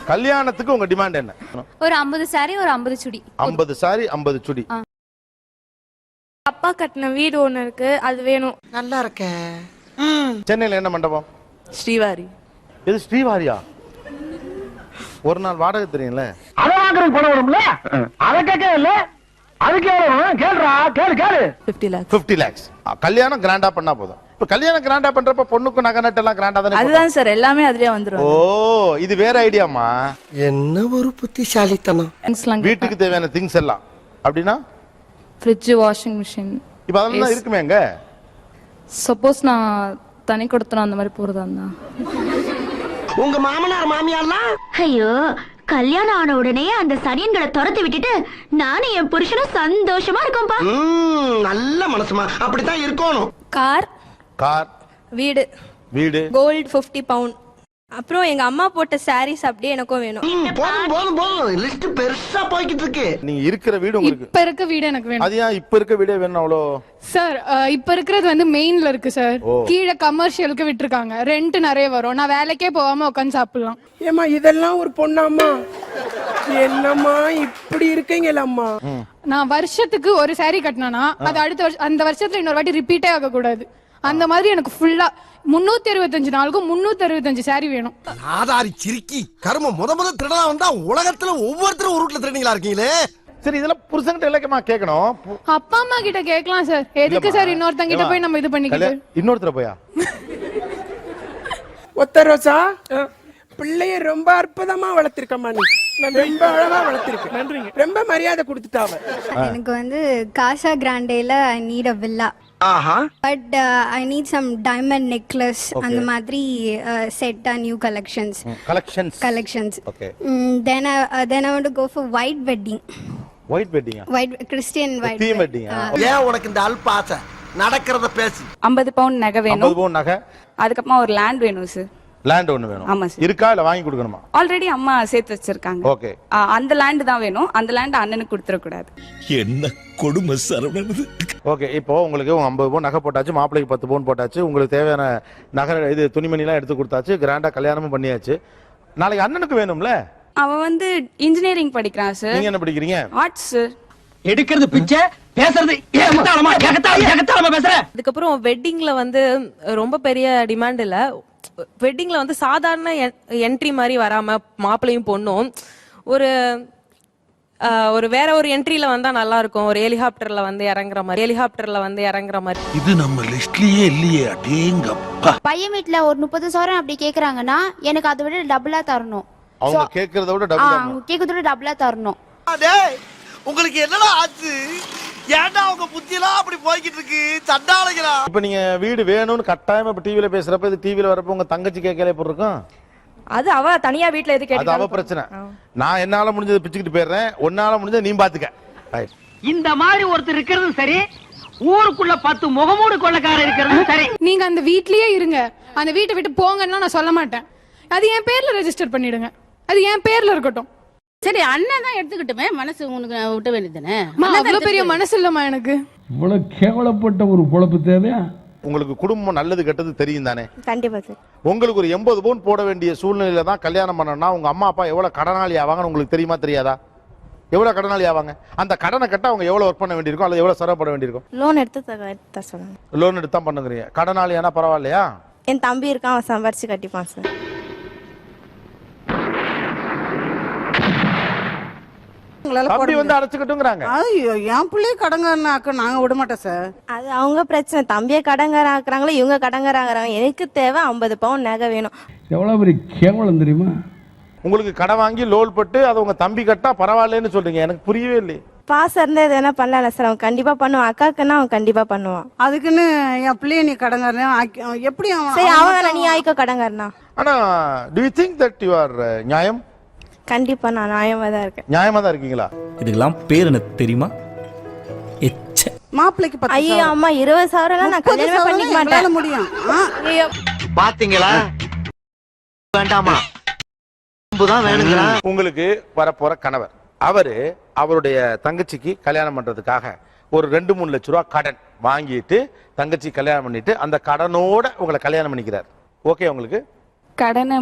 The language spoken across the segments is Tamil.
கல்யாணத்துக்கு உங்க டிமாண்ட் என்ன? ஒரு 50 saree ஒரு 50 சுடி. 50 saree 50 சுடி. அப்பா கட்டின வீடு ஒண்ணு இருக்கு, அது வேணும். நல்லா இருக்க. சென்னையில என்ன மண்டபம்? ஸ்ரீவாரி. இது ஸ்ரீவாரியா? ஒரு நாள் வாடகை தெரியும்ல? அத வாங்குறதுக்கு பணம் வரும்ல, அத கேட்கவே இல்ல. அதுக்கு எவ்வளவு கேளுடா, கேளு 50 lakhs. 50 lakhs. கல்யாணம் கிராண்டா பண்ணா போதும். இப்ப கல்யாணம் கிராண்டா பண்றப்ப பொண்ணுக்கு நகை நட்டு எல்லாம் கிராண்டா தானே? அதுதான் சார், எல்லாமே அதுலயே வந்துரும். ஓ, இது வேற ஐடியாமா? என்ன ஒரு புத்திசாலித்தனம். வீட்டுக்கு தேவையான திங்ஸ் எல்லாம் அப்படின்னா ஃப்ரிட்ஜ், வாஷிங் மிஷின். இப்ப அதெல்லாம் இருக்குமே எங்க? சப்போஸ் நான் தனி கொடுத்தனா அந்த மாதிரி போறதா இருந்தா. உங்க மாமனார் மாமியார்லாம் ஐயோ, கல்யாணம் ஆன உடனே அந்த சனியன்களை துரத்தி விட்டுட்டு நானும் என் புருஷனும் சந்தோஷமா இருக்கோம்பா. நல்ல மனசுமா, அப்படித்தான் இருக்கணும். கார், கார், வீடு, வீடு, கோல்டு 50 பவுண்ட். அப்புறம் எங்க அம்மா போட்ட சாரீஸ் அப்படியே எனக்கும் வேணும். போதும் லிஸ்ட் பெருசா போய்கிட்டு இருக்கு. நீங்க இருக்கிற வீடு உங்களுக்கு இப்ப இருக்க வீடு எனக்கு வேணும். அது ஏன் இப்ப இருக்க வீடே வேணும் அவ்வளோ? சார் இப்ப இருக்கிறது வந்து மெயின்ல இருக்கு சார். கீழே கமர்ஷியலுக்கு விட்டுருக்காங்க, ரெண்ட் நிறைய வரும். நான் வேலைக்கே போகாம உட்காந்து சாப்பிடலாம். ஏமா இதெல்லாம் ஒரு பொண்ணாம்மா? என்னம்மா இப்படி இருக்கீங்களம்மா? நான் வருஷத்துக்கு ஒரு saree கட்டினா அது அடுத்த அந்த வருஷத்துல இன்னொரு வாட்டி ரிப்பீட்டே ஆக கூடாது. அந்த மாதிரி எனக்கு ஃபுல்லா 365 நாளுக்கும் 365 saree வேணும். ஆதாரி சிரிக்கி கர்ம முத திருடா வந்தா உலகத்துல ஒவ்வொருத்தரும் ஒரு ரூட்ல திருடீங்களா இருக்கீங்களே. சரி, இதெல்லாம் புருஷன்கிட்ட இலக்கமா கேட்கணும். அப்பா அம்மா கிட்ட கேட்கலாம் சார். எதுக்கு சார் இன்னொருத்தங்க கிட்ட போய் நம்ம இது பண்ணிக்கிட்டு? இன்னொருத்தர போயா? ஒத்த ரோசா, பிள்ளைய ரொம்ப அற்புதமா வளர்த்திருக்கம்மா நீ. ரொம்ப அழகா வளர்த்திருக்க. நன்றிங்க. ரொம்ப மரியாதை கொடுத்துட்டாவ. எனக்கு வந்து காசா கிராண்டேல I need a villa. But I need some diamond necklace and மாதிரி set new collections. Collections. Okay. Then I want to go for white wedding. White wedding? White Christian white theme wedding. ஏன் உனக்கு இந்த அல்பாசை? நடக்கிறத பேசு. 50 பவுண்ட் நகை வேணும். 50 பவுண்ட் நகை. அதுக்கப்புறமா ஒரு லேண்ட் வேணும் சார். லேண்ட் ஒன்னு வேணும். ஆமா சார். இருக்கா இல்ல வாங்கி கொடுக்கணுமா? ஆல்ரெடி அம்மா சேர்த்து வச்சிருக்காங்க. ஓகே. அந்த லேண்ட் தான் வேணும். அந்த லேண்ட் அண்ணனுக்கு கொடுத்துற கூடாது. என்ன கொடுமை சரவணன். ஓகே, இப்போ உங்களுக்கு 50 பவுன் நகை போட்டாச்சு, மாப்பிள்ளைக்கு 10 பவுன் போட்டாச்சு, உங்களுக்கு தேவையான நகை இது துணிமணி எல்லாம் எடுத்து கொடுத்தாச்சு, கிராண்டா கல்யாணமும் பண்ணியாச்சு. நாளைக்கு அண்ணனுக்கு வேணும்ல? அவன் வந்து இன்ஜினியரிங் படிக்கிறான் சார். நீங்க என்ன படிக்கிறீங்க? Arts sir. எடுக்கிறது பிச்சை, பேசுறது ஏகத்தாளமா பேசுற. அதுக்கப்புறம் வெட்டிங்ல வந்து ரொம்ப பெரிய டிமாண்ட் இல்ல. வெட்டிங்ல வந்து சாதாரண என்ட்ரி மாதிரி வராம மாப்பிள்ளையும் பொண்ணும் ஒரு ஒரு வேற ஒரு என்ட்ரில வந்தா நல்லா இருக்கும். ஒரு ஹெலிகாப்டர்ல வந்து இறங்குற மாதிரி. இது நம்ம லிஸ்ட்லயே இல்லையே. அடேங்கப்பா. பையன் வீட்டுல ஒரு 30 சவரன் அப்படி கேக்குறாங்கன்னா எனக்கு அதை விட டபுளா தரணும். அவங்க கேக்குறத விட டபுளா தரணும். அவங்க கேக்குறத விட டபுளா தரணும். டேய், உங்களுக்கு என்னடா ஆச்சு? ஏன்டா உங்க புத்தியெல்லாம் அப்படி போய்கிட்டு இருக்கு? சண்டாளங்களா. இப்போ நீங்க வீடு வேணும்னு கட்டாயமா இப்ப டிவில பேசுறப்ப, இது டிவில வரப்ப உங்க தங்கச்சி கேட்கல எப்படி இருக்கும்? அது அவ தனியா வீட்ல எது அது அவ பிரச்சனை. நான் என்னால முடிஞ்சதை பிச்சுக்கிட்டு போயிடுறேன், உன்னால முடிஞ்சதை நீ பாத்துக்க. இந்த மாதிரி ஒருத்தர் இருக்கிறது சரி, ஊருக்குள்ள 10 முகமூடு கொள்ளக்காரர் இருக்கிறது சரி. நீங்க அந்த வீட்லயே இருங்க, அந்த வீட்டை விட்டு போங்கன்னா நான் சொல்ல மாட்டேன். அது என் பேர்ல ரெஜிஸ்டர் பண்ணிடுங்க, அது என் பேர்ல இருக்கட்டும். சரி, அண்ணன் தான் எடுத்துக்கிட்டுமே, மனசு உனக்கு விட்ட வேண்டியதுதானே? அவ்வளவு பெரிய மனசு இல்லம்மா எனக்கு. இவ்வளவு கேவலப்பட்ட ஒரு பொழப்பு தேவையா? உங்களுக்கு குடும்பம் நல்லது கெட்டது தெரியும் தானே? கண்டிப்பா சார். உங்களுக்கு ஒரு 80 பவுன் போட வேண்டிய சூழ்நிலையில தான் கல்யாணம் பண்ணணும்னா உங்க அம்மா அப்பா எவ்வளவு கடனாளி ஆவாங்கன்னு உங்களுக்கு தெரியுமா தெரியாதா? எவ்வளவு கடனாளி ஆவாங்க? அந்த கடனை கட்ட அவங்க எவ்வளவு ஒர்க் பண்ண வேண்டியிருக்கும், அல்லது எவ்வளவு சிரமப்பட வேண்டியிருக்கும்? லோன் எடுத்து சொல்லுங்க. லோன் எடுத்து தான் பண்ணுங்கிறீங்க. கடனாளி ஆனா பரவாயில்லையா? என் தம்பி இருக்கான், அவன் சம்பாரிச்சு கட்டிப்பான் சார். அப்படி வந்து அடைச்சுக்கிட்டுங்கிறாங்க. ஐயோ, என் பிள்ளைய கடங்காரனாக்க நாங்க விட மாட்டோம் சார். அது அவங்க பிரச்சனை. தம்பியை கடங்கார ஆக்குறாங்களோ இவங்க கடங்காராங்கிறாங்க. எனக்கு தேவை 50 பவுன் நகை வேணும். எவ்வளவு பெரிய கேவலம் தெரியுமா? உங்களுக்கு கடை வாங்கி லோன் போட்டு அதை உங்க தம்பி கட்டா பரவாயில்லன்னு சொல்றீங்க. எனக்கு புரியவே இல்லை. பாசம் இருந்தா எது வேணா பண்ணல சார். அவன் கண்டிப்பா பண்ணுவான். அக்காக்குன்னா அவன் கண்டிப்பா பண்ணுவான். அதுக்குன்னு என் பிள்ளைய நீ கடங்காரனா எப்படி? சரி, அவன் நீ ஆயிக்கோ கடங்காரனா. ஆனா do you think that you are நியாயம்? கண்டிப்பா நான் நியாயமா தான் இருக்கேன். நியாயமா தான் இருக்கீங்களா? இதுக்கெல்லாம் பேர் என்ன தெரியுமா? மாப்பிளைக்கு 10 ஐயோ அம்மா 20,000 நான் கல்யாணமே பண்ணிக்க மாட்டேன். முடியும். பாத்தீங்களா? வேண்டாமா? வேணுங்களா? உங்களுக்கு வரப்போற கணவர் அவரு அவருடைய தங்கச்சிக்கு கல்யாணம் பண்றதுக்காக ஒரு 2-3 லட்ச ரூபா கடன் வாங்கிட்டு தங்கச்சி கல்யாணம் பண்ணிட்டு அந்த கடனோட உங்களை கல்யாணம் பண்ணிக்கிறார். ஓகே உங்களுக்கு? கடனை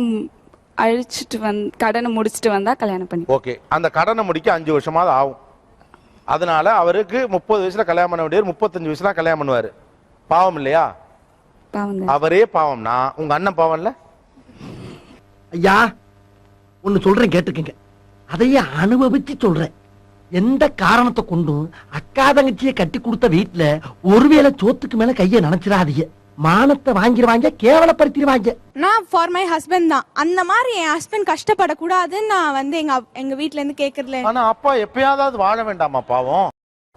அழிச்சிட்டு கடனை முடிச்சிட்டு வந்தா கல்யாணம் பண்ணி. ஓகே, அந்த கடனை முடிக்க 5 வருஷமாவது ஆகும். அதனால அவருக்கு 30 வயசுல கல்யாணம் பண்ண வேண்டியவர் 35 வயசுல கல்யாணம் பண்ணுவாரு. பாவம் இல்லையா? பாவங்க. அவரே பாவம்னா உங்க அண்ணன் பாவம் இல்ல? ஐயா ஒன்னு சொல்றேன் கேட்டுக்கங்க, அதையே அனுபவிச்சு சொல்றேன். எந்த காரணத்தை கொண்டும் அக்கா தங்கச்சியை கட்டி கொடுத்த வீட்டுல ஒருவேளை சோத்துக்கு மேல கைய நினைச்சிடாதீங்க. மானத்தை வாங்கிடுவாங்க, கேவலப்படுத்திடுவாங்க. நான் ஃபார் மை ஹஸ்பண்ட் தான். அந்த மாதிரி என் ஹஸ்பண்ட் கஷ்டப்படக்கூடாதுன்னு நான் வந்து எங்க வீட்ல இருந்து கேக்குறதுல. ஆனா அப்பா எப்பயாவது வாழ வேண்டாமா பாவம்?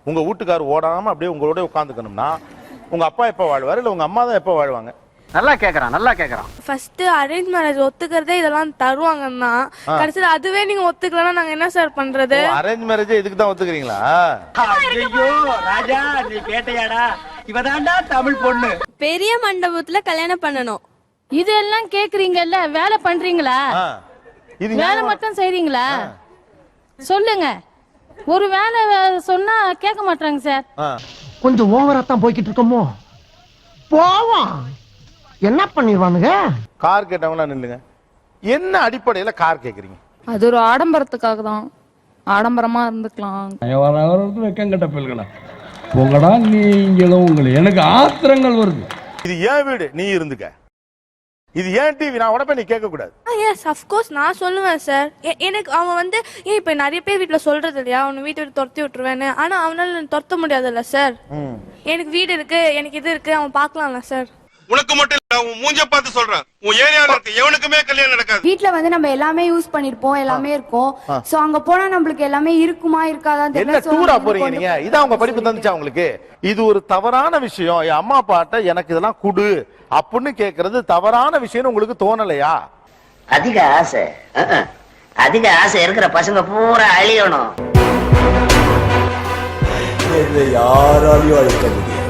உங்க வீட்டுக்காரர் ஓடாம அப்படியே உங்களோட உட்காந்துக்கணும்னா உங்க அப்பா எப்ப வாழ்வாரு, இல்ல உங்க அம்மா தான் எப்ப வாழ்வாங்க? நல்லா கேக்குறான், நல்லா கேக்குறான். ஃபர்ஸ்ட் அரேஞ்ச் மேரேஜ் ஒத்துக்கிறதே இதெல்லாம் தருவாங்கன்னா கடைசியில் அதுவே நீங்க ஒத்துக்கலன்னா நாங்க என்ன சார் பண்றது? அரேஞ்ச் மேரேஜ் இதுக்கு தான் ஒத்துக்கிறீங்களா? ஐயோ ராஜா, நீ கேட்டையாடா? இவதாண்டா தமிழ் பொண்ணு. பெரிய மண்டபத்துல கல்யாணம் பண்ணணும். இதெல்லாம் கேக்குறீங்கல்ல, வேலை பண்றீங்களா? இது வேலை மட்டும் செய்றீங்களா? சொல்லுங்க. ஒரு வேலை சொன்னா கேட்க மாட்டாங்க சார். கொஞ்சம் ஓவரா தான் போய்கிட்டு இருக்கோமோ. போவோம், என்ன பண்ணிடுவானுங்க? கார் கேட்டவங்களா நில்லுங்க. என்ன அடிப்படையில கார் கேக்குறீங்க? அது ஒரு ஆடம்பரத்துக்காக தான். ஆடம்பரமா இருந்துக்கலாம். வெக்கம் கட்ட பிள்ளைகளா உங்கடா நீங்களும் உங்களை எனக்கு ஆத்திரங்கள் வருது. இது ஏன் வீடு, நீ இருந்துக்க. இது ஏன் டிவி, நான் உடனே நீ கேட்க கூடாது. எஸ் ஆஃப் கோர்ஸ் நான் சொல்லுவேன் சார். எனக்கு அவன் வந்து இப்ப நிறைய பேர் வீட்டுல சொல்றது இல்லையா, அவனை வீட்டை விட்டு துரத்தி விட்டுருவேன்னு. ஆனா அவனால துரத்த முடியாதுல்ல சார். எனக்கு வீடு இருக்கு, எனக்கு இது இருக்கு, அவன் பாக்கலாம்ல சார். உனக்கு மட்டும் இல்ல, உன் மூஞ்ச பார்த்து சொல்றேன், உன் ஏரியால இருக்க எவனுக்குமே கல்யாணம் நடக்காது. வீட்ல வந்து நம்ம எல்லாமே யூஸ் பண்ணிருப்போம், எல்லாமே இருக்கும். சோ அங்க போனா நம்மளுக்கு எல்லாமே இருக்குமா இருக்காதா என்ன டூரா போறீங்க நீங்க? இதான் உங்க படிப்பு தந்துச்சா உங்களுக்கு? இது ஒரு தவறான விஷயம். என் அம்மா அப்பாட்ட எனக்கு இதெல்லாம் குடு அப்படின்னு கேக்குறது தவறான விஷயம் உங்களுக்கு தோணலையா? அதிக ஆசை, அதிக ஆசை இருக்கிற பசங்க பூரா அழியணும். யாராலையும் அழிக்க முடியாது.